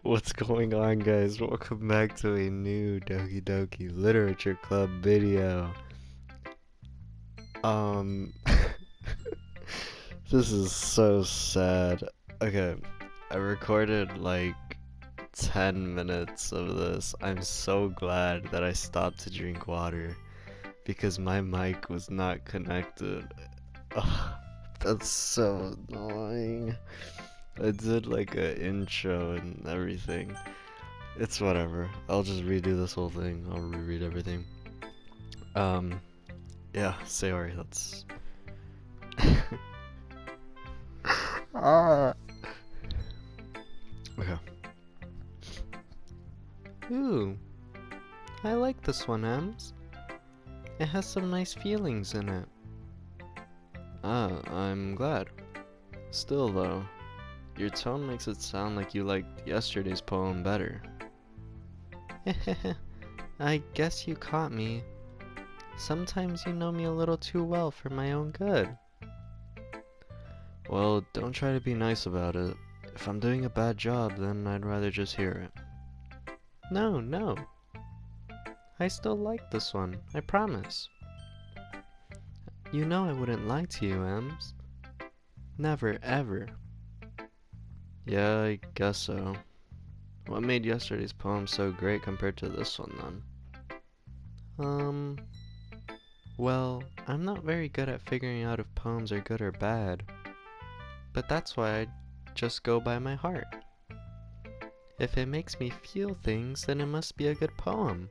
What's going on, guys? Welcome back to a new Doki Doki Literature Club video. Um, this is so sad. Okay, I recorded like 10 minutes of this. I'm so glad that I stopped to drink water because my mic was not connected. Ugh, that's so annoying. I did like an intro and everything. It's whatever. I'll just redo this whole thing. I'll reread everything. Um, yeah, sorry, that's... ah. Okay. Ooh, I like this one, Ems. It has some nice feelings in it. Ah, I'm glad. Still, though, your tone makes it sound like you liked yesterday's poem better. I guess you caught me. Sometimes you know me a little too well for my own good. Well, don't try to be nice about it. If I'm doing a bad job, then I'd rather just hear it. No, no. I still like this one, I promise. You know I wouldn't lie to you, Ems. Never, ever. Yeah, I guess so. What made yesterday's poem so great compared to this one, then? Well, I'm not very good at figuring out if poems are good or bad. But that's why I just go by my heart. If it makes me feel things, then it must be a good poem.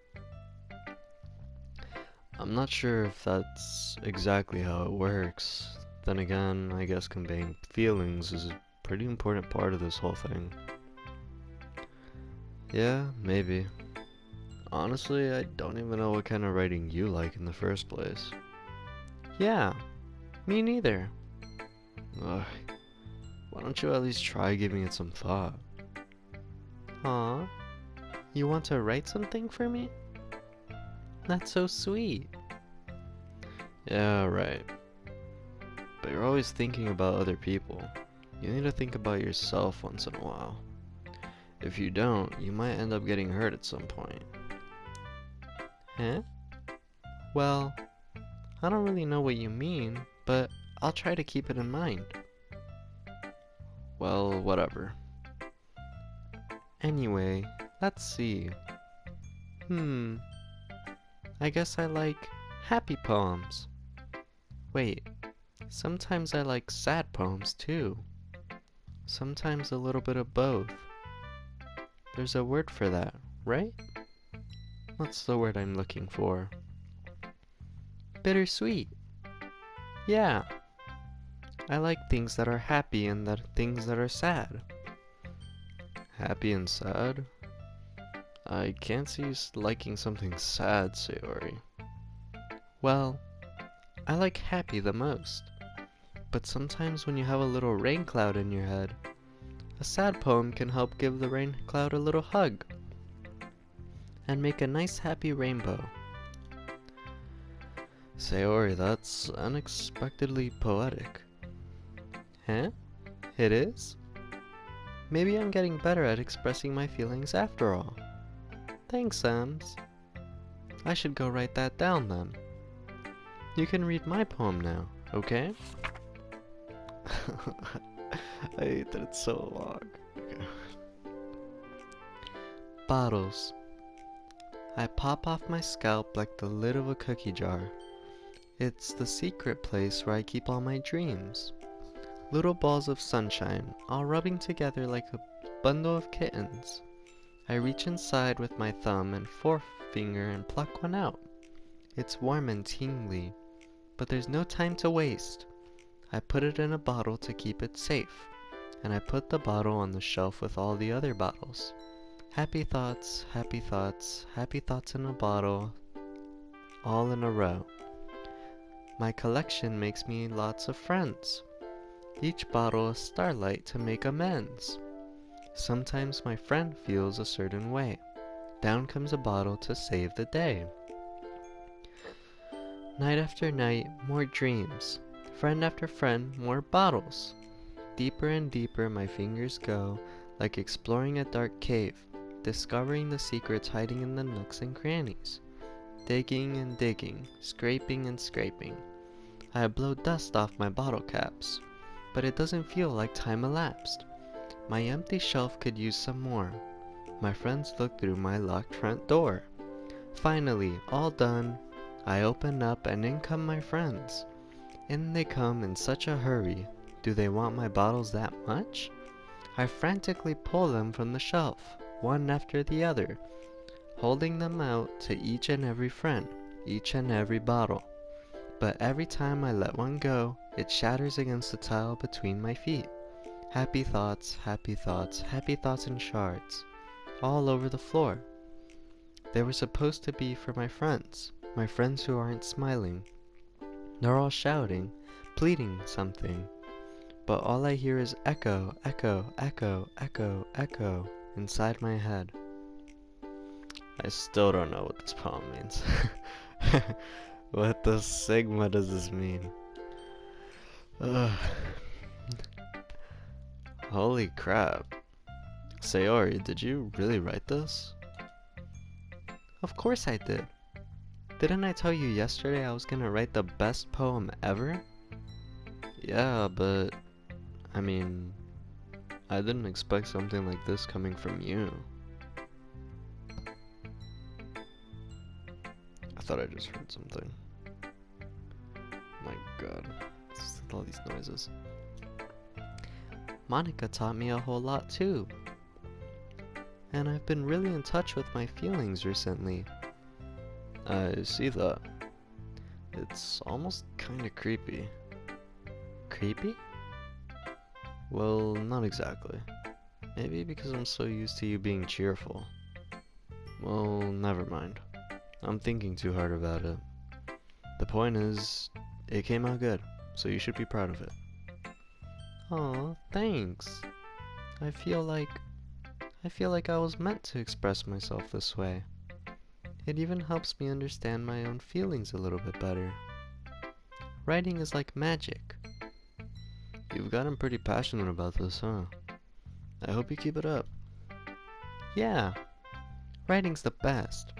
I'm not sure if that's exactly how it works. Then again, I guess conveying feelings is a pretty important part of this whole thing. Yeah, maybe. Honestly, I don't even know what kind of writing you like in the first place. Yeah, me neither. Ugh, why don't you at least try giving it some thought? Aw, you want to write something for me? That's so sweet. Yeah, right. But you're always thinking about other people. You need to think about yourself once in a while. If you don't, you might end up getting hurt at some point. Huh? Well, I don't really know what you mean, but I'll try to keep it in mind. Well, whatever. Anyway, let's see. I guess I like happy poems. Wait, sometimes I like sad poems too. Sometimes a little bit of both. There's a word for that, right? What's the word I'm looking for? Bittersweet. Yeah. I like things that are happy and things that are sad. Happy and sad? I can't see you liking something sad, Sayori. Well, I like happy the most. But sometimes when you have a little rain cloud in your head, a sad poem can help give the rain cloud a little hug and make a nice happy rainbow. Sayori, that's unexpectedly poetic. Huh? It is? Maybe I'm getting better at expressing my feelings after all. Thanks, Ems. I should go write that down then. You can read my poem now, okay? I hate that it's so long. Okay. Bottles. I pop off my scalp like the lid of a cookie jar. It's the secret place where I keep all my dreams. Little balls of sunshine, all rubbing together like a bundle of kittens. I reach inside with my thumb and forefinger and pluck one out. It's warm and tingly, but there's no time to waste. I put it in a bottle to keep it safe, and I put the bottle on the shelf with all the other bottles. Happy thoughts, happy thoughts, happy thoughts in a bottle, all in a row. My collection makes me lots of friends. Each bottle a starlight to make amends. Sometimes my friend feels a certain way. Down comes a bottle to save the day. Night after night, more dreams. Friend after friend, more bottles. Deeper and deeper my fingers go, like exploring a dark cave, discovering the secrets hiding in the nooks and crannies, digging and digging, scraping and scraping. I blow dust off my bottle caps, but it doesn't feel like time elapsed. My empty shelf could use some more. My friends look through my locked front door. Finally, all done, I open up and in come my friends. In they come in such a hurry. Do they want my bottles that much? I frantically pull them from the shelf, one after the other, holding them out to each and every friend, each and every bottle. But every time I let one go, it shatters against the tile between my feet. Happy thoughts, happy thoughts, happy thoughts in shards, all over the floor. They were supposed to be for my friends who aren't smiling. They're all shouting, pleading something, but all I hear is echo, echo, echo, echo, echo inside my head. I still don't know what this poem means. What the sigma does this mean? Ugh. Holy crap. Sayori, did you really write this? Of course I did. Didn't I tell you yesterday I was gonna write the best poem ever? Yeah, but I mean, I didn't expect something like this coming from you. I thought I just heard something. My god, it's all these noises. Monica taught me a whole lot too. And I've been really in touch with my feelings recently. I see that. It's almost kinda creepy. Creepy? Well, not exactly. Maybe because I'm so used to you being cheerful. Well, never mind. I'm thinking too hard about it. The point is, it came out good, so you should be proud of it. Aw, thanks. I feel like I was meant to express myself this way. It even helps me understand my own feelings a little bit better. Writing is like magic. You've gotten pretty passionate about this, huh? I hope you keep it up. Yeah, writing's the best.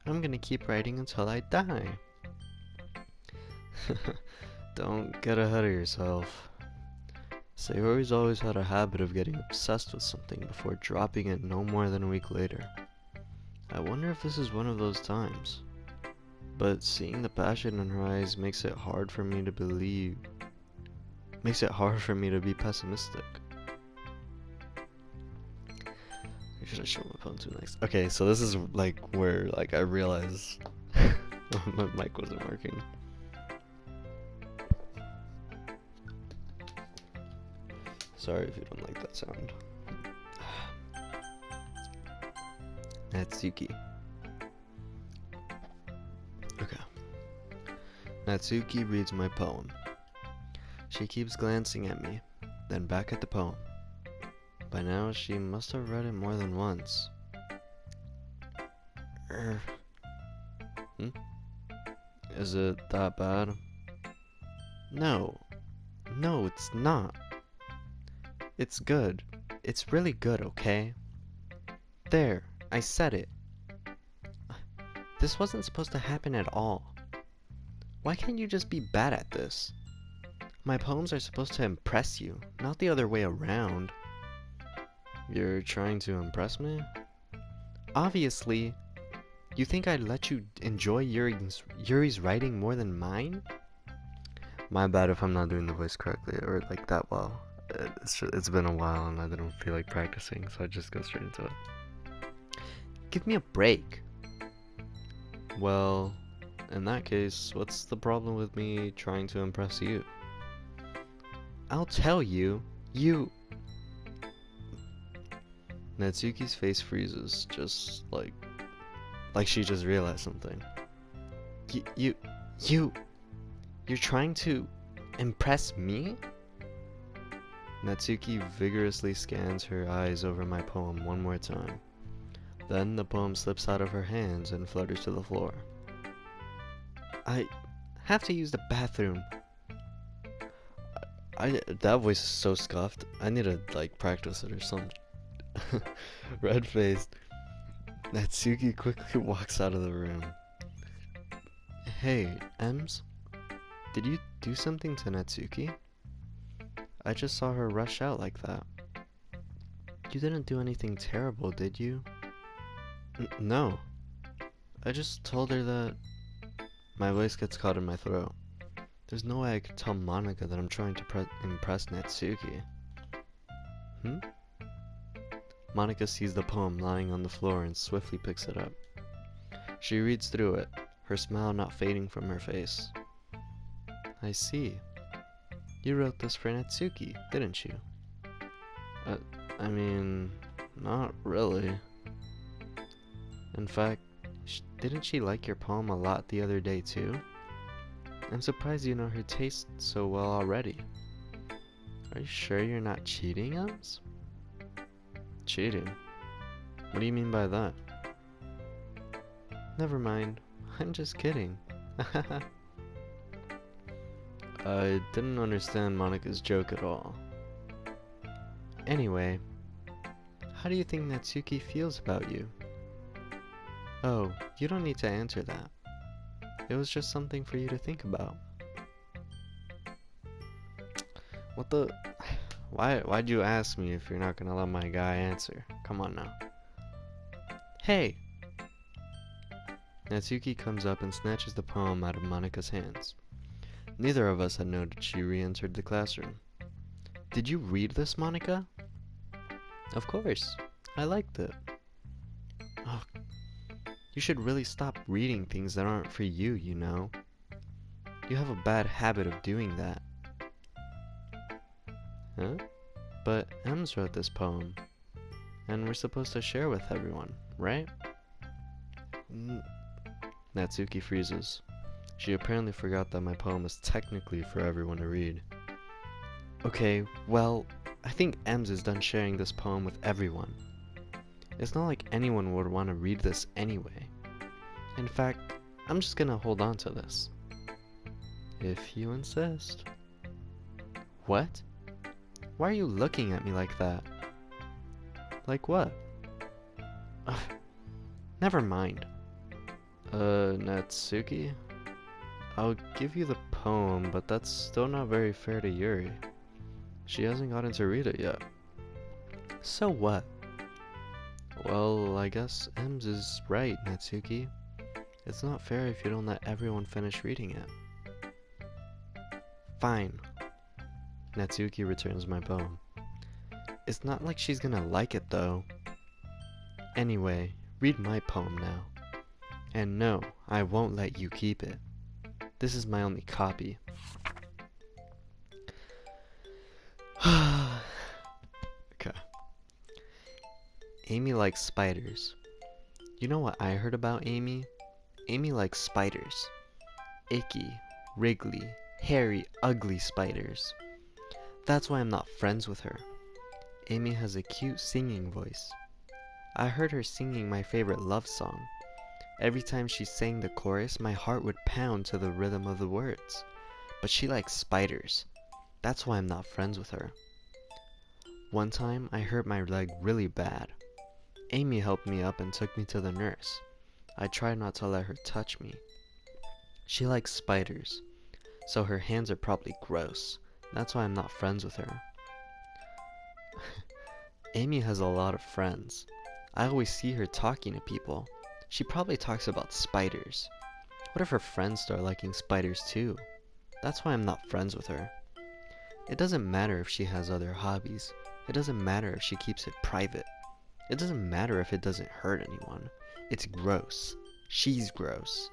I'm gonna keep writing until I die. Don't get ahead of yourself. Sayori's always had a habit of getting obsessed with something before dropping it no more than a week later. I wonder if this is one of those times. But seeing the passion in her eyes makes it hard for me to be pessimistic. Who should I show my phone to next? Okay, so this is like where I realize my mic wasn't working. Sorry if you don't like that sound. Natsuki. Okay. Natsuki reads my poem. She keeps glancing at me, then back at the poem. By now, she must have read it more than once. Is it that bad? No. No, it's not. It's good. It's really good, okay? There, I said it. This wasn't supposed to happen at all. Why can't you just be bad at this? My poems are supposed to impress you, not the other way around. You're trying to impress me? Obviously. You think I'd let you enjoy Yuri's writing more than mine? My bad if I'm not doing the voice correctly or like that well. It's been a while and I didn't feel like practicing, so I just go straight into it. Give me a break. Well, in that case, what's the problem with me trying to impress you? I'll tell you. Natsuki's face freezes, just like she just realized something. You're trying to impress me? Natsuki vigorously scans her eyes over my poem one more time. Then the poem slips out of her hands and flutters to the floor. I have to use the bathroom. That voice is so scuffed. I need to practice it or something. Red-faced, Natsuki quickly walks out of the room. Hey, Ems, did you do something to Natsuki? I just saw her rush out like that. You didn't do anything terrible, did you? No. I just told her that... My voice gets caught in my throat. There's no way I could tell Monika that I'm trying to impress Natsuki. Monika sees the poem lying on the floor and swiftly picks it up. She reads through it, her smile not fading from her face. I see. You wrote this for Natsuki, didn't you? I mean, not really. In fact, didn't she like your poem a lot the other day too? I'm surprised you know her taste so well already. Are you sure you're not cheating, Ems? Cheating? What do you mean by that? Never mind, I'm just kidding. I didn't understand Monika's joke at all. Anyway, how do you think Natsuki feels about you? Oh, you don't need to answer that. It was just something for you to think about. What the... Why'd you ask me if you're not gonna let my guy answer? Come on now. Hey! Natsuki comes up and snatches the poem out of Monika's hands. Neither of us had noted she re-entered the classroom. Did you read this, Monika? Of course. I liked it. Oh, you should really stop reading things that aren't for you, you know. You have a bad habit of doing that. Huh? But Ems wrote this poem, and we're supposed to share with everyone, right? Natsuki freezes. She apparently forgot that my poem is technically for everyone to read. Okay, well, I think Ems is done sharing this poem with everyone. It's not like anyone would want to read this anyway. In fact, I'm just gonna hold on to this. If you insist. What? Why are you looking at me like that? Like what? Ugh. Never mind. Natsuki? I'll give you the poem, but that's still not very fair to Yuri. She hasn't gotten to read it yet. So what? Well, I guess Ems is right, Natsuki. It's not fair if you don't let everyone finish reading it. Fine. Natsuki returns my poem. It's not like she's gonna like it though. Anyway, read my poem now. And no, I won't let you keep it. This is my only copy. Okay. Amy likes spiders. You know what I heard about Amy? Amy likes spiders. Icky, wriggly, hairy, ugly spiders. That's why I'm not friends with her. Amy has a cute singing voice. I heard her singing my favorite love song. Every time she sang the chorus, my heart would pound to the rhythm of the words. But she likes spiders. That's why I'm not friends with her. One time, I hurt my leg really bad. Amy helped me up and took me to the nurse. I tried not to let her touch me. She likes spiders, so her hands are probably gross. That's why I'm not friends with her. Amy has a lot of friends. I always see her talking to people. She probably talks about spiders. What if her friends start liking spiders too? That's why I'm not friends with her. It doesn't matter if she has other hobbies. It doesn't matter if she keeps it private. It doesn't matter if it doesn't hurt anyone. It's gross. She's gross.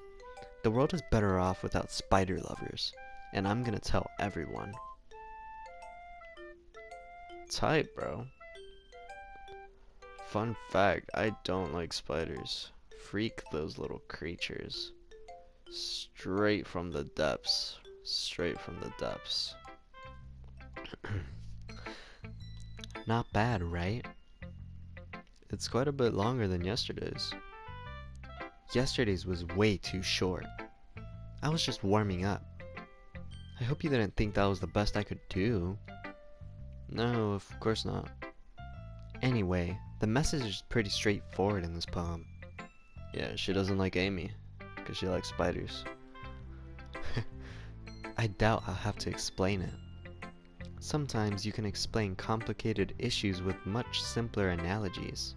The world is better off without spider lovers. And I'm gonna tell everyone. Tight, bro. Fun fact, I don't like spiders. Freak those little creatures. Straight from the depths. Straight from the depths. Not bad, right? It's quite a bit longer than yesterday's. Yesterday's was way too short. I was just warming up. I hope you didn't think that was the best I could do. No, of course not. Anyway, The message is pretty straightforward in this poem. Yeah, she doesn't like Amy, because she likes spiders. I doubt I'll have to explain it. Sometimes you can explain complicated issues with much simpler analogies,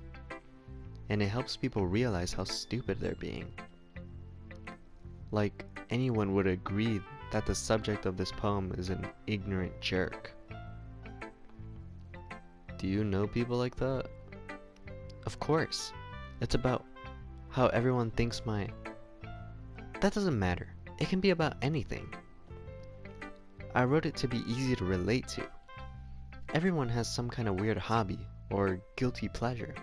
and it helps people realize how stupid they're being. Like, anyone would agree that the subject of this poem is an ignorant jerk. Do you know people like that? Of course. It's about how everyone thinks That doesn't matter. It can be about anything. I wrote it to be easy to relate to. Everyone has some kind of weird hobby or guilty pleasure.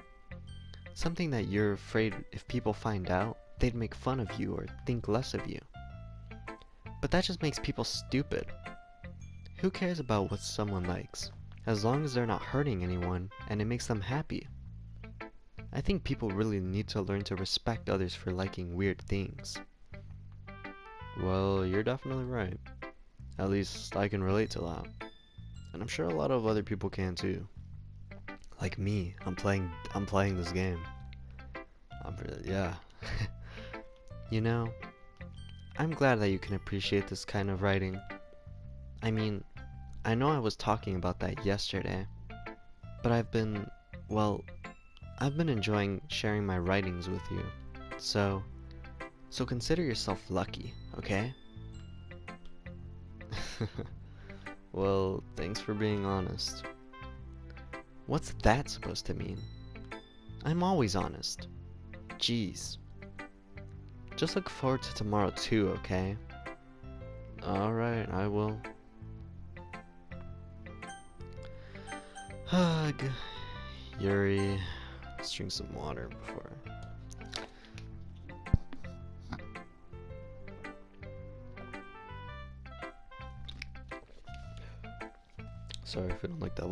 Something that you're afraid if people find out, they'd make fun of you or think less of you. But that just makes people stupid. Who cares about what someone likes, as long as they're not hurting anyone and it makes them happy? I think people really need to learn to respect others for liking weird things. Well, you're definitely right. At least I can relate to that. And I'm sure a lot of other people can too. Like me, I'm playing this game. Yeah. You know, I'm glad that you can appreciate this kind of writing. I mean, I know I was talking about that yesterday, but I've been enjoying sharing my writings with you. So consider yourself lucky, okay? Well, thanks for being honest. What's that supposed to mean? I'm always honest. Jeez. Just look forward to tomorrow too, okay? Alright, I will. Hug. Yuri. Let's drink some water before. Sorry if I don't like that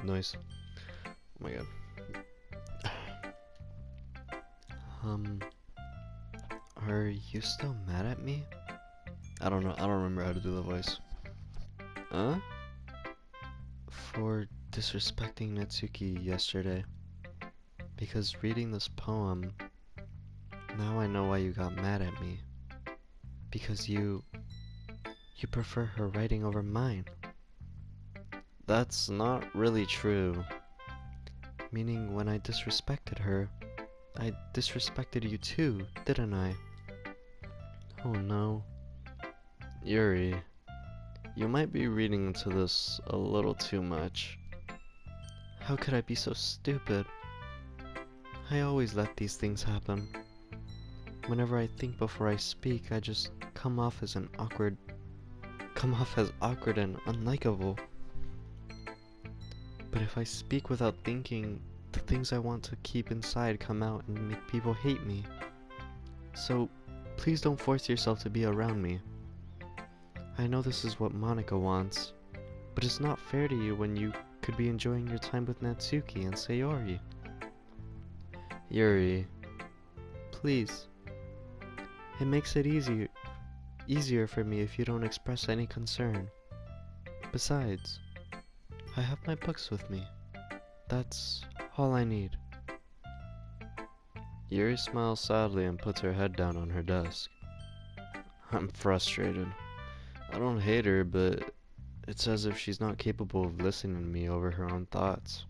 noise. Oh my god. Are you still mad at me? I don't know. I don't remember how to do the voice. Huh? For disrespecting Natsuki yesterday. Because reading this poem, now I know why you got mad at me. Because you prefer her writing over mine. That's not really true. Meaning when I disrespected her, I disrespected you too, didn't I? Oh no. Yuri, you might be reading into this a little too much. How could I be so stupid? I always let these things happen. Whenever I think before I speak, I just come off as awkward and unlikable. But if I speak without thinking, the things I want to keep inside come out and make people hate me. So, please don't force yourself to be around me. I know this is what Monica wants, but it's not fair to you when you could be enjoying your time with Natsuki and Sayori. Yuri, please. It makes it easier for me if you don't express any concern. Besides, I have my books with me. That's all I need. Yuri smiles sadly and puts her head down on her desk. I'm frustrated. I don't hate her, but it's as if she's not capable of listening to me over her own thoughts.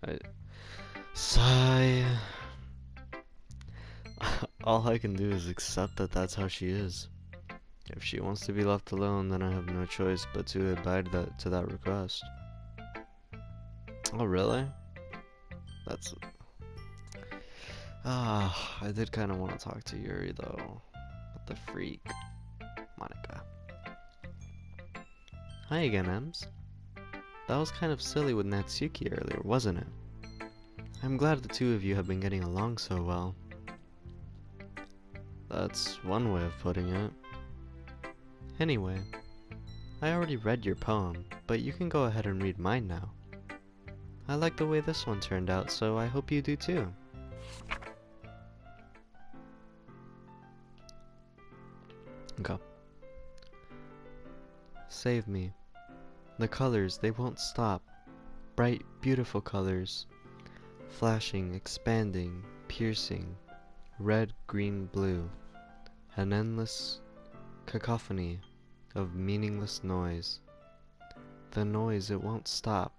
I sigh. All I can do is accept that that's how she is. If she wants to be left alone, then I have no choice but to abide to that request. Oh, really? That's... I did kind of want to talk to Yuri, though. What the freak? Monica. Hi again, Ems. That was kind of silly with Natsuki earlier, wasn't it? I'm glad the two of you have been getting along so well. That's one way of putting it. Anyway, I already read your poem, but you can go ahead and read mine now. I like the way this one turned out, so I hope you do too. Okay. Save me. The colors, they won't stop. Bright, beautiful colors. flashing, expanding, piercing, red, green, blue, an endless cacophony of meaningless noise. The noise, it won't stop.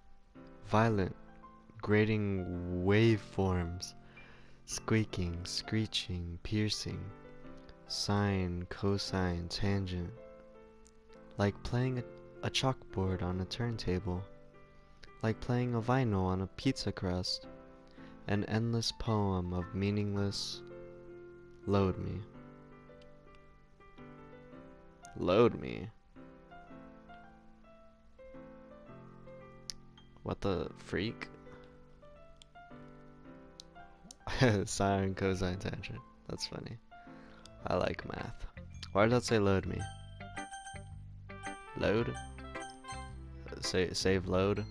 Violent, grating waveforms, squeaking, screeching, piercing, sine, cosine, tangent, like playing a chalkboard on a turntable, like playing a vinyl on a pizza crust, an endless poem of meaningless load me. Load me? What the freak? Sine, cosine, tangent. That's funny. I like math. Why did that say load me? Load? Save load?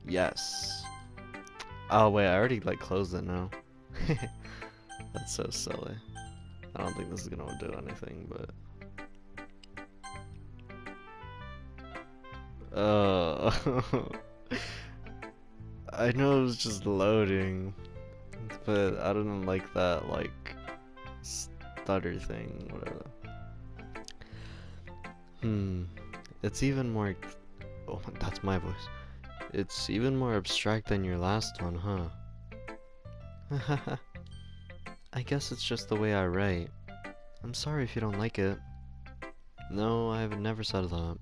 Yes. Oh wait, I already closed it now. That's so silly. I don't think this is gonna do anything, but I know it was just loading, but I didn't like that stutter thing, whatever. It's even more. Oh, that's my voice. It's even more abstract than your last one, huh? I guess it's just the way I write. I'm sorry if you don't like it. No, I've never said that.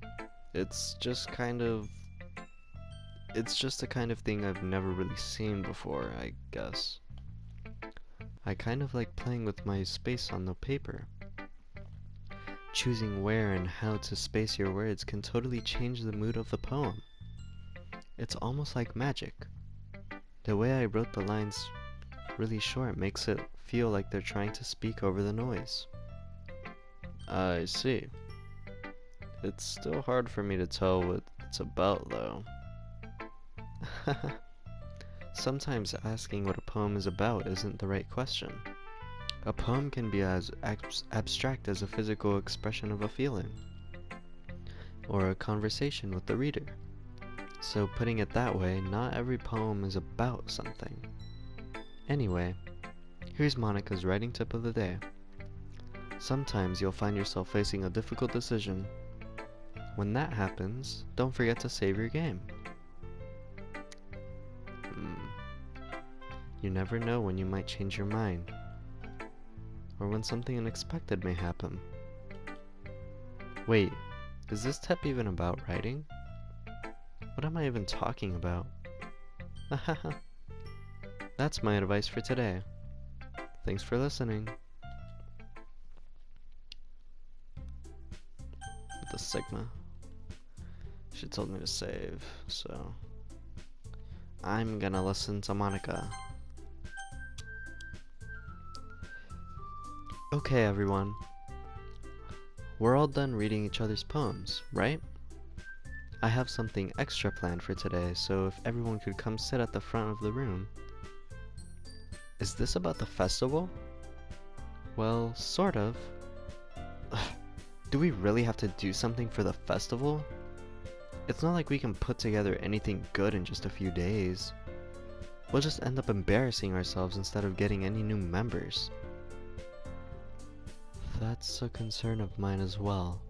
It's just the kind of thing I've never really seen before, I guess. I kind of like playing with my space on the paper. Choosing where and how to space your words can totally change the mood of the poem. It's almost like magic. The way I wrote the lines really short makes it feel like they're trying to speak over the noise. I see. It's still hard for me to tell what it's about, though. Sometimes asking what a poem is about isn't the right question. A poem can be as abstract as a physical expression of a feeling, or a conversation with the reader. So putting it that way, not every poem is about something. Anyway, here's Monica's writing tip of the day. Sometimes you'll find yourself facing a difficult decision. When that happens, don't forget to save your game. You never know when you might change your mind, or when something unexpected may happen. Wait, is this tip even about writing? What am I even talking about? That's my advice for today. Thanks for listening. With the Sigma. She told me to save, so I'm gonna listen to Monica. Okay, everyone. We're all done reading each other's poems, right? I have something extra planned for today, so if everyone could come sit at the front of the room. Is this about the festival? Well, sort of. Do we really have to do something for the festival? It's not like we can put together anything good in just a few days. We'll just end up embarrassing ourselves instead of getting any new members. That's a concern of mine as well.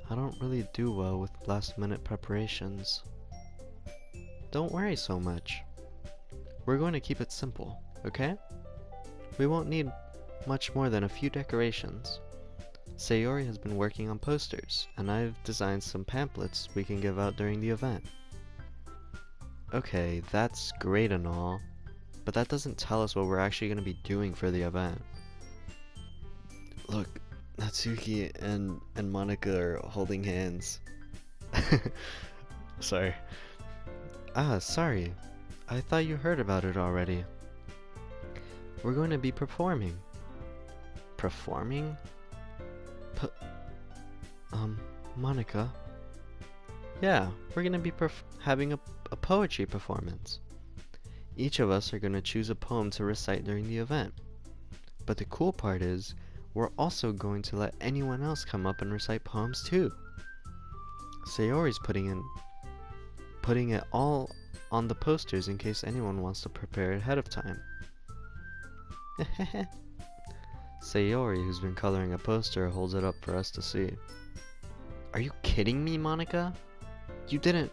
I don't really do well with last-minute preparations. Don't worry so much. We're going to keep it simple, okay? We won't need much more than a few decorations. Sayori has been working on posters, and I've designed some pamphlets we can give out during the event. Okay, that's great and all, but that doesn't tell us what we're actually going to be doing for the event. Look, Natsuki and Monica are holding hands. Sorry. Sorry. I thought you heard about it already. We're going to be performing. Performing? Monica? Yeah, we're going to be having a poetry performance. Each of us are going to choose a poem to recite during the event. But the cool part is, we're also going to let anyone else come up and recite poems too. Sayori's putting it all on the posters in case anyone wants to prepare ahead of time. Sayori, who's been coloring a poster, holds it up for us to see. Are you kidding me, Monica? You didn't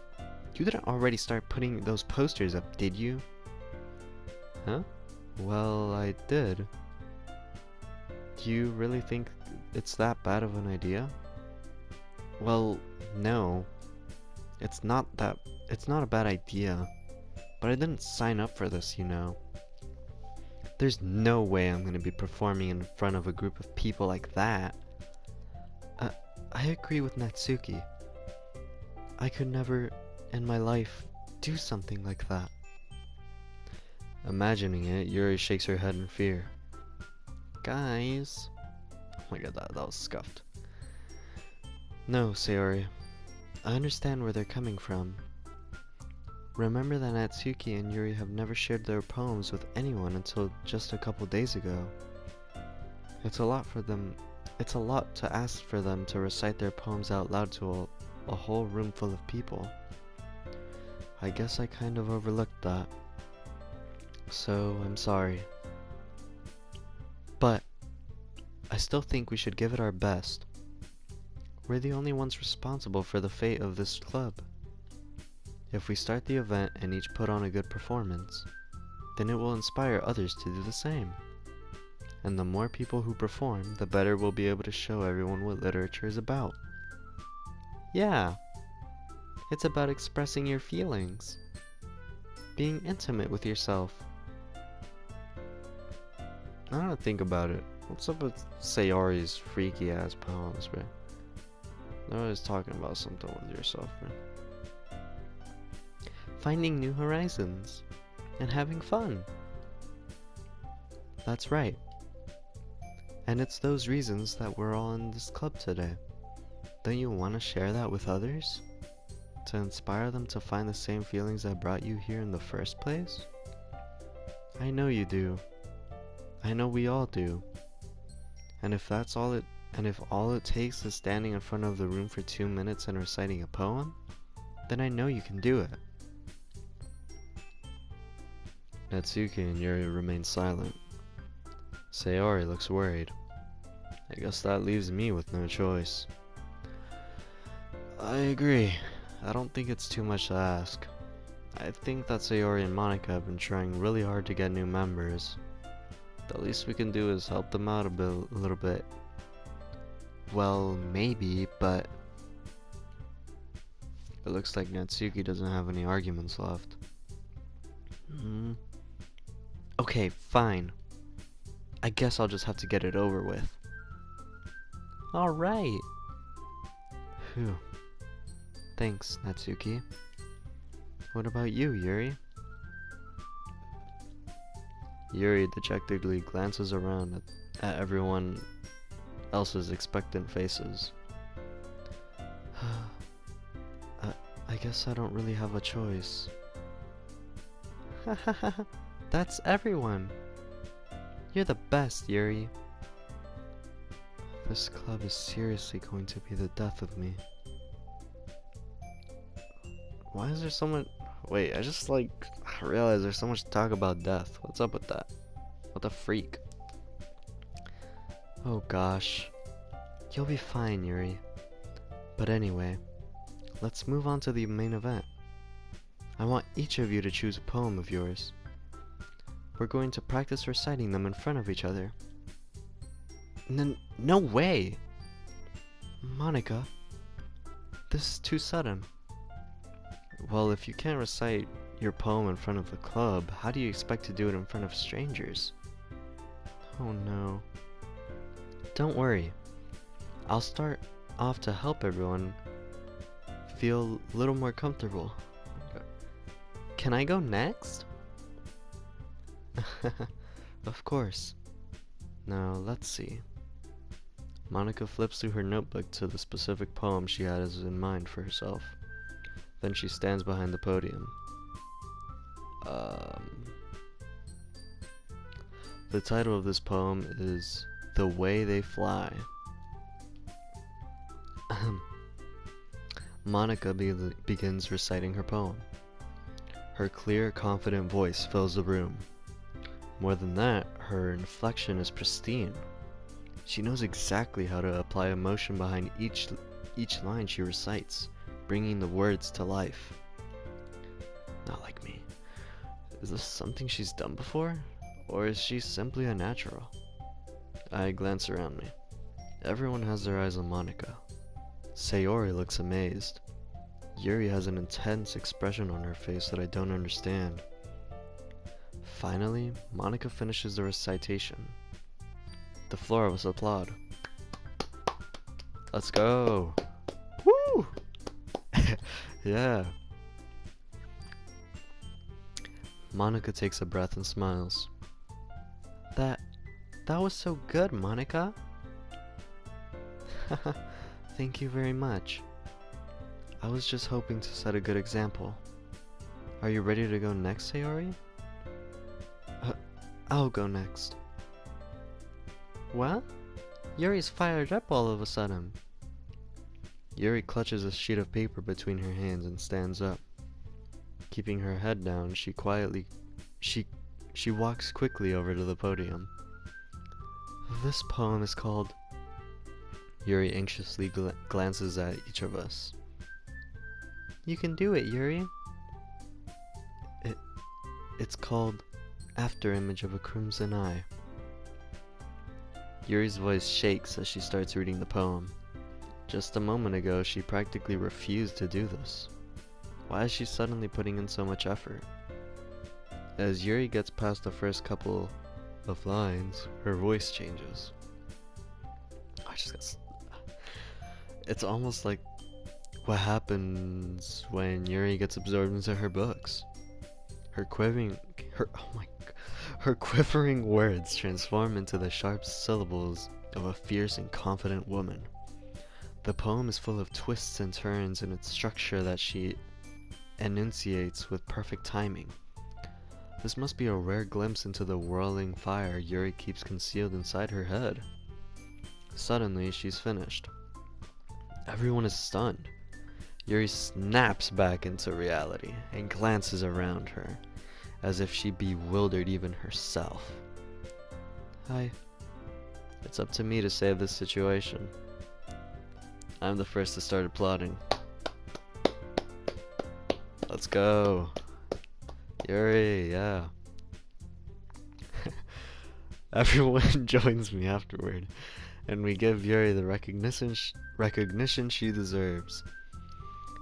already start putting those posters up, did you? Huh? Well, I did. Do you really think it's that bad of an idea? Well, no. It's not a bad idea. But I didn't sign up for this, you know. There's no way I'm gonna be performing in front of a group of people like that. I agree with Natsuki. I could never in my life do something like that. Imagining it, Yuri shakes her head in fear. Guys. Oh my god, that was scuffed. No, Sayori. I understand where they're coming from. Remember that Natsuki and Yuri have never shared their poems with anyone until just a couple days ago. It's a lot to ask for them to recite their poems out loud to a whole room full of people. I guess I kind of overlooked that. So, I'm sorry. But, I still think we should give it our best. We're the only ones responsible for the fate of this club. If we start the event and each put on a good performance, then it will inspire others to do the same. And the more people who perform, the better we'll be able to show everyone what literature is about. Yeah, it's about expressing your feelings, being intimate with yourself. I don't think about it. What's up with Sayori's freaky ass poems, bro? They're always talking about something with yourself, bro. Finding new horizons and having fun. That's right. And it's those reasons that we're all in this club today. Don't you want to share that with others? To inspire them to find the same feelings that brought you here in the first place? I know you do. I know we all do. And if all it takes is standing in front of the room for 2 minutes and reciting a poem, then I know you can do it. Natsuki and Yuri remain silent. Sayori looks worried. I guess that leaves me with no choice. I agree. I don't think it's too much to ask. I think that Sayori and Monica have been trying really hard to get new members. The least we can do is help them out a little bit. Well, maybe, but it looks like Natsuki doesn't have any arguments left. Okay, fine. I guess I'll just have to get it over with. Alright. Phew. Thanks, Natsuki. What about you, Yuri? Yuri dejectedly glances around at everyone else's expectant faces. I guess I don't really have a choice. That's everyone. You're the best, Yuri. This club is seriously going to be the death of me. Why is there so much... Wait, I just realized there's so much talk about death. What's up with that? What the freak? Oh gosh. You'll be fine, Yuri. But anyway, let's move on to the main event. I want each of you to choose a poem of yours. We're going to practice reciting them in front of each other. No way! Monica, this is too sudden. Well, if you can't recite your poem in front of the club, how do you expect to do it in front of strangers? Oh no. Don't worry. I'll start off to help everyone feel a little more comfortable. Can I go next? Of course. Now, let's see. Monica flips through her notebook to the specific poem she has in mind for herself. Then she stands behind the podium. The title of this poem is The Way They Fly. Monica begins reciting her poem. Her clear, confident voice fills the room. More than that, her inflection is pristine. She knows exactly how to apply emotion behind each line she recites, bringing the words to life. Not like me. Is this something she's done before? Or is she simply a natural? I glance around me. Everyone has their eyes on Monica. Sayori looks amazed. Yuri has an intense expression on her face that I don't understand. Finally, Monica finishes the recitation. The floor of us applaud. Let's go! Woo! Yeah. Monica takes a breath and smiles. That was so good, Monica. Thank you very much. I was just hoping to set a good example. Are you ready to go next, Sayori? I'll go next. What? Yuri's fired up all of a sudden. Yuri clutches a sheet of paper between her hands and stands up. Keeping her head down, she walks quickly over to the podium. This poem is called... Yuri anxiously glances at each of us. You can do it, Yuri. It's called Afterimage of a Crimson Eye. Yuri's voice shakes as she starts reading the poem. Just a moment ago, she practically refused to do this. Why is she suddenly putting in so much effort? As Yuri gets past the first couple of lines, her voice changes. It's almost like what happens when Yuri gets absorbed into her books. Her quivering words transform into the sharp syllables of a fierce and confident woman. The poem is full of twists and turns in its structure that she enunciates with perfect timing. This must be a rare glimpse into the whirling fire Yuri keeps concealed inside her head. Suddenly, she's finished. Everyone is stunned. Yuri snaps back into reality and glances around her, as if she bewildered even herself. It's up to me to save this situation. I'm the first to start applauding. Let's go. Yuri, yeah. Everyone joins me afterward, and we give Yuri the recognition she deserves.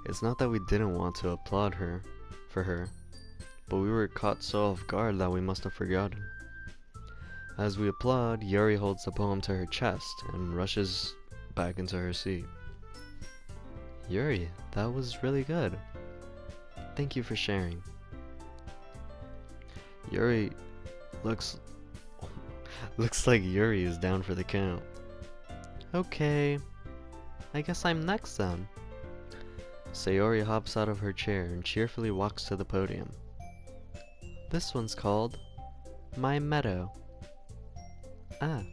It's not that we didn't want to applaud her for her, but we were caught so off guard that we must have forgotten. As we applaud, Yuri holds the poem to her chest and rushes back into her seat. Yuri, that was really good. Thank you for sharing. Yuri looks like Yuri is down for the count. Okay, I guess I'm next then. Sayori hops out of her chair and cheerfully walks to the podium. This one's called My Meadow. Ah.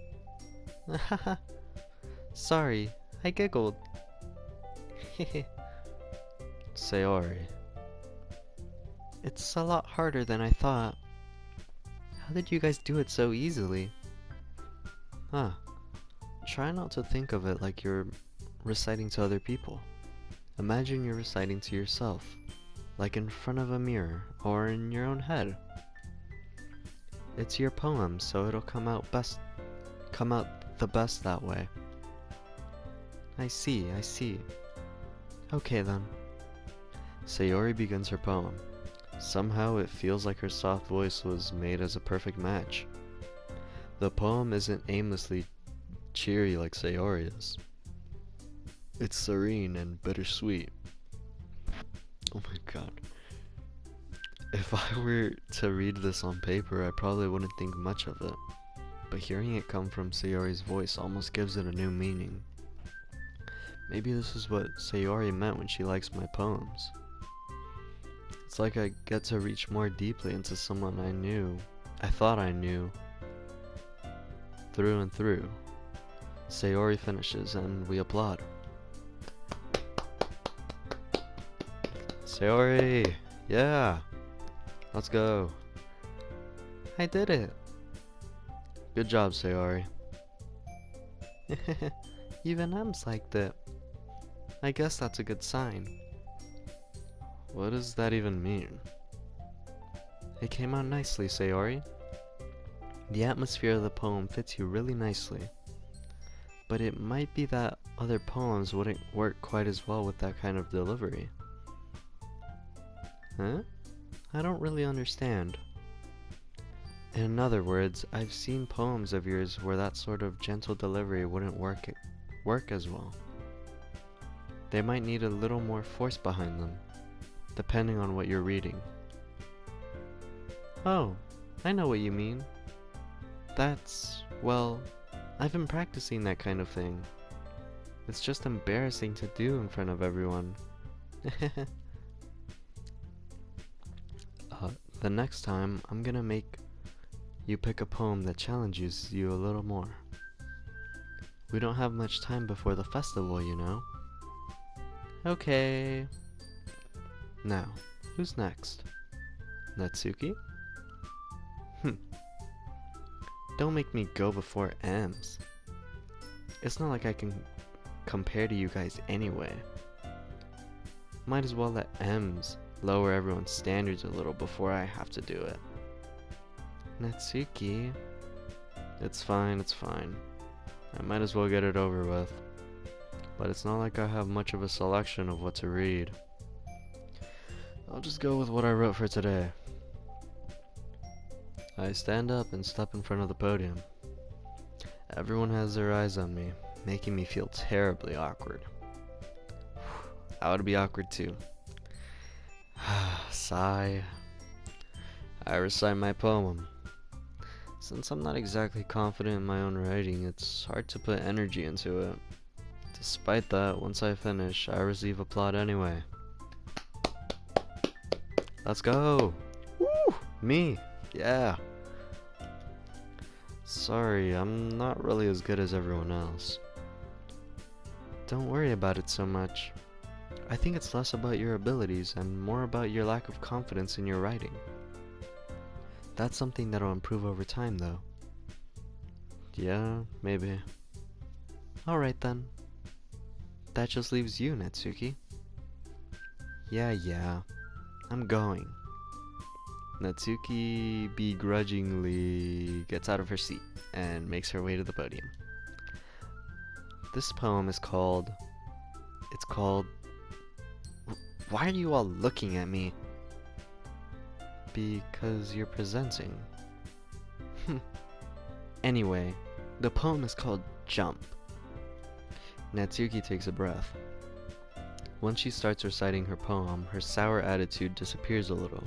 Sorry, I giggled. Sayori. It's a lot harder than I thought. How did you guys do it so easily? Huh. Try not to think of it like you're reciting to other people. Imagine you're reciting to yourself, like in front of a mirror or in your own head. It's your poem, so it'll come out the best that way. I see. Okay then. Sayori begins her poem. Somehow it feels like her soft voice was made as a perfect match. The poem isn't aimlessly cheery like Sayori is. It's serene and bittersweet. Oh my god. If I were to read this on paper, I probably wouldn't think much of it. But hearing it come from Sayori's voice almost gives it a new meaning. Maybe this is what Sayori meant when she likes my poems. It's like I get to reach more deeply into someone I thought I knew, through and through. Sayori finishes and we applaud. Sayori! Yeah! Let's go. I did it! Good job, Sayori. Even M's liked it. I guess that's a good sign. What does that even mean? It came out nicely, Sayori. The atmosphere of the poem fits you really nicely. But it might be that other poems wouldn't work quite as well with that kind of delivery. Huh? I don't really understand. In other words, I've seen poems of yours where that sort of gentle delivery wouldn't work as well. They might need a little more force behind them, depending on what you're reading. Oh, I know what you mean. Well, I've been practicing that kind of thing. It's just embarrassing to do in front of everyone. The next time, I'm gonna make you pick a poem that challenges you a little more. We don't have much time before the festival, you know. Okay. Now, who's next? Natsuki? Don't make me go before M's. It's not like I can compare to you guys anyway. Might as well let M's lower everyone's standards a little before I have to do it. Natsuki. It's fine, it's fine. I might as well get it over with. But it's not like I have much of a selection of what to read. I'll just go with what I wrote for today. I stand up and step in front of the podium. Everyone has their eyes on me, making me feel terribly awkward. I would be awkward too. Sigh. I recite my poem. Since I'm not exactly confident in my own writing, it's hard to put energy into it. Despite that, once I finish, I receive applaud anyway. Let's go! Woo! Me! Yeah! Sorry, I'm not really as good as everyone else. Don't worry about it so much. I think it's less about your abilities and more about your lack of confidence in your writing. That's something that'll improve over time, though. Yeah, maybe. Alright then. That just leaves you, Natsuki. Yeah. I'm going. Natsuki begrudgingly gets out of her seat and makes her way to the podium. This poem is called... Why are you all looking at me? Because you're presenting. Anyway, the poem is called Jump. Natsuki takes a breath. Once she starts reciting her poem, her sour attitude disappears a little.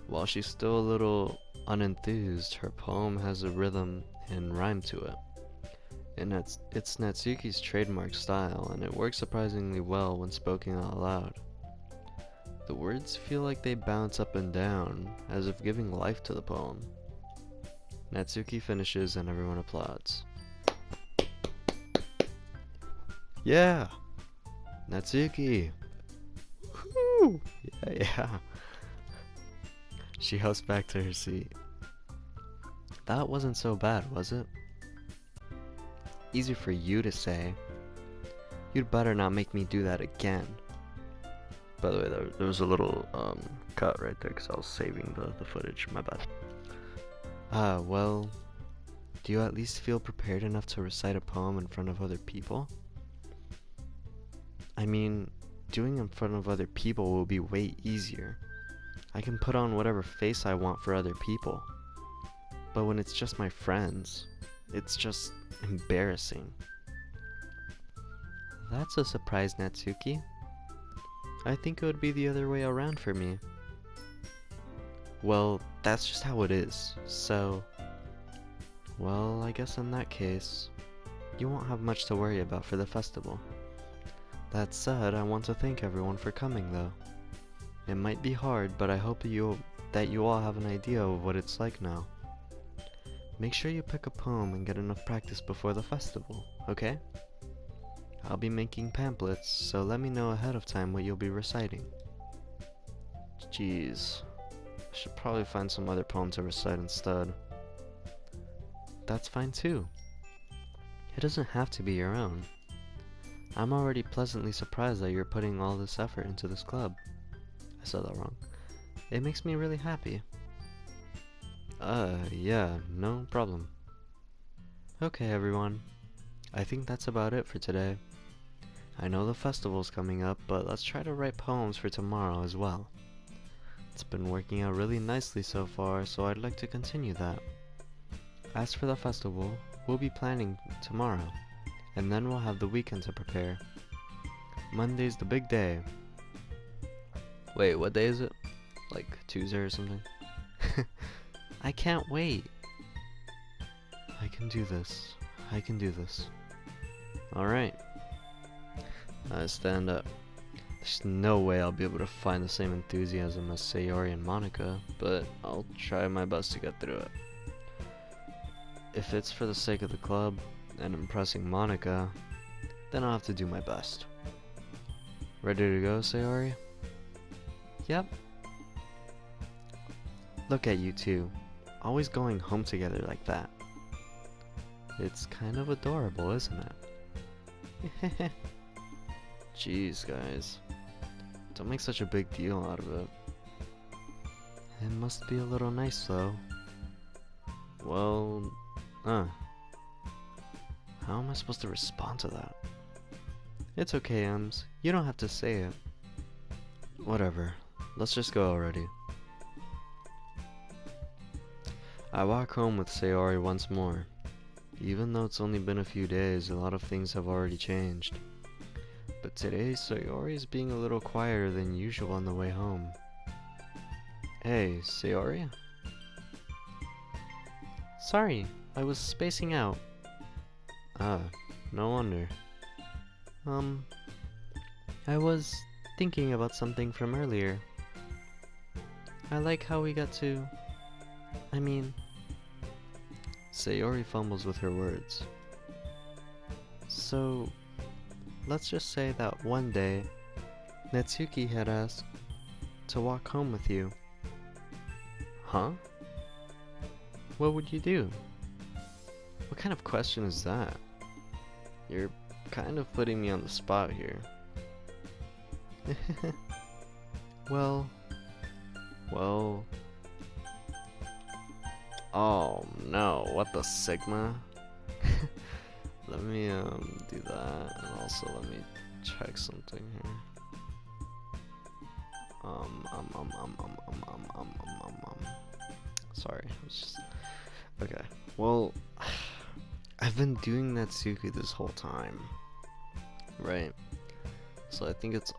While she's still a little unenthused, her poem has a rhythm and rhyme to it. And it's Natsuki's trademark style, and it works surprisingly well when spoken out loud. The words feel like they bounce up and down, as if giving life to the poem. Natsuki finishes and everyone applauds. Yeah! Natsuki! Woo! Yeah. She hops back to her seat. That wasn't so bad, was it? Easy for you to say. You'd better not make me do that again. By the way, there was a little cut right there because I was saving the footage. My bad. Well, do you at least feel prepared enough to recite a poem in front of other people? I mean, doing in front of other people will be way easier. I can put on whatever face I want for other people. But when it's just my friends, it's just embarrassing. That's a surprise, Natsuki. I think it would be the other way around for me. Well, that's just how it is, so... Well, I guess in that case, you won't have much to worry about for the festival. That said, I want to thank everyone for coming, though. It might be hard, but I hope that you all have an idea of what it's like now. Make sure you pick a poem and get enough practice before the festival, okay? I'll be making pamphlets, so let me know ahead of time what you'll be reciting. Jeez. I should probably find some other poem to recite instead. That's fine too. It doesn't have to be your own. I'm already pleasantly surprised that you're putting all this effort into this club. I said that wrong. It makes me really happy. Yeah, no problem. Okay, everyone. I think that's about it for today. I know the festival's coming up, but let's try to write poems for tomorrow as well. It's been working out really nicely so far, so I'd like to continue that. As for the festival, we'll be planning tomorrow, and then we'll have the weekend to prepare. Monday's the big day. Wait, what day is it? Like Tuesday or something? I can't wait. I can do this. I can do this. Alright. I stand up. There's no way I'll be able to find the same enthusiasm as Sayori and Monica, but I'll try my best to get through it. If it's for the sake of the club and impressing Monica, then I'll have to do my best. Ready to go, Sayori? Yep. Look at you two, always going home together like that. It's kind of adorable, isn't it? Jeez, guys. Don't make such a big deal out of it. It must be a little nice, though. Well, how am I supposed to respond to that? It's okay, Ems. You don't have to say it. Whatever. Let's just go already. I walk home with Sayori once more. Even though it's only been a few days, a lot of things have already changed. But today, Sayori is being a little quieter than usual on the way home. Hey, Sayori? Sorry, I was spacing out. Ah, no wonder. I was thinking about something from earlier. I like how we got to... Sayori fumbles with her words. So, let's just say that one day, Natsuki had asked to walk home with you. Huh? What would you do? What kind of question is that? You're kind of putting me on the spot here. Well... Oh no, what the Sigma? Let me do that, and also let me check something here. Sorry, it's just... Okay, well, I've been doing Natsuki this whole time, right? So I think it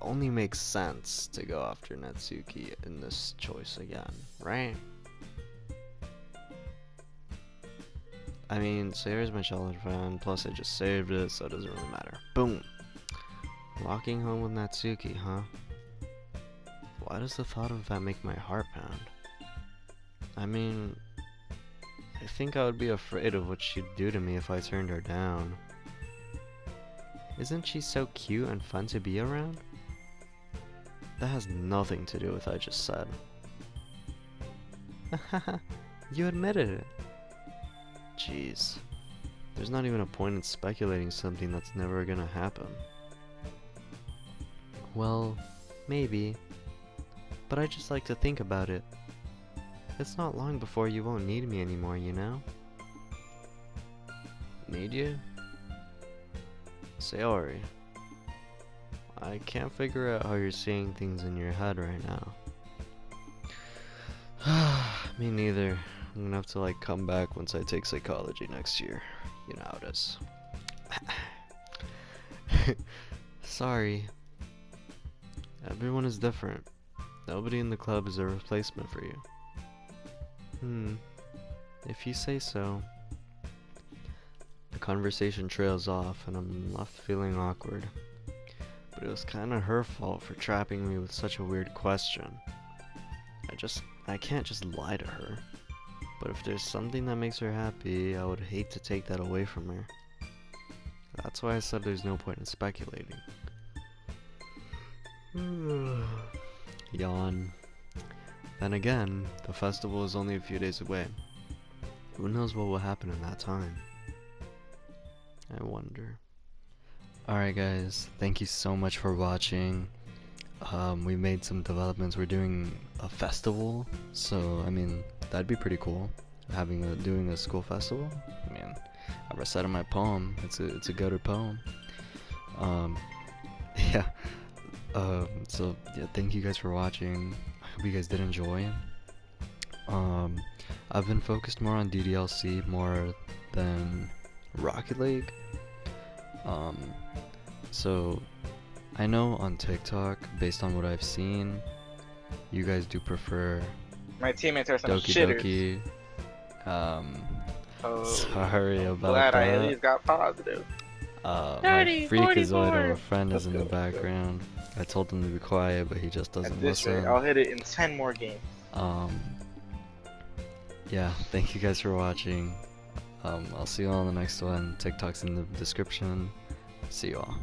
only makes sense to go after Natsuki in this choice again, right? I mean, Sayori's my childhood friend, plus I just saved it, so it doesn't really matter. Boom! Walking home with Natsuki, huh? Why does the thought of that make my heart pound? I mean, I think I would be afraid of what she'd do to me if I turned her down. Isn't she so cute and fun to be around? That has nothing to do with what I just said. You admitted it. Jeez. There's not even a point in speculating something that's never gonna happen. Well, maybe. But I just like to think about it. It's not long before you won't need me anymore, you know? Need you? Sayori. I can't figure out how you're seeing things in your head right now. Me neither. I'm gonna have to come back once I take psychology next year. You know how it is. Sorry. Everyone is different. Nobody in the club is a replacement for you. If you say so. The conversation trails off and I'm left feeling awkward. But it was kinda her fault for trapping me with such a weird question. I can't just lie to her. But if there's something that makes her happy, I would hate to take that away from her. That's why I said there's no point in speculating. Yawn. Then again, the festival is only a few days away. Who knows what will happen in that time? I wonder. Alright guys, thank you so much for watching. We made some developments. We're doing a festival, so I mean that'd be pretty cool. Doing a school festival. I mean, I recited my poem. It's a goated poem. Yeah. So yeah, thank you guys for watching. I hope you guys did enjoy. I've been focused more on DDLC more than Rocket League. So I know on TikTok, based on what I've seen, you guys do prefer My teammates are some Doki shitters. Doki. Sorry about glad that. I at least got positive. My 30, freakazoid of 44. a friend is Let's in go, the let's go. background. I told him to be quiet, but he just doesn't At this listen. rate, I'll hit it in 10 more games. Yeah, thank you guys for watching. I'll see you all in the next one. TikTok's in the description. See you all.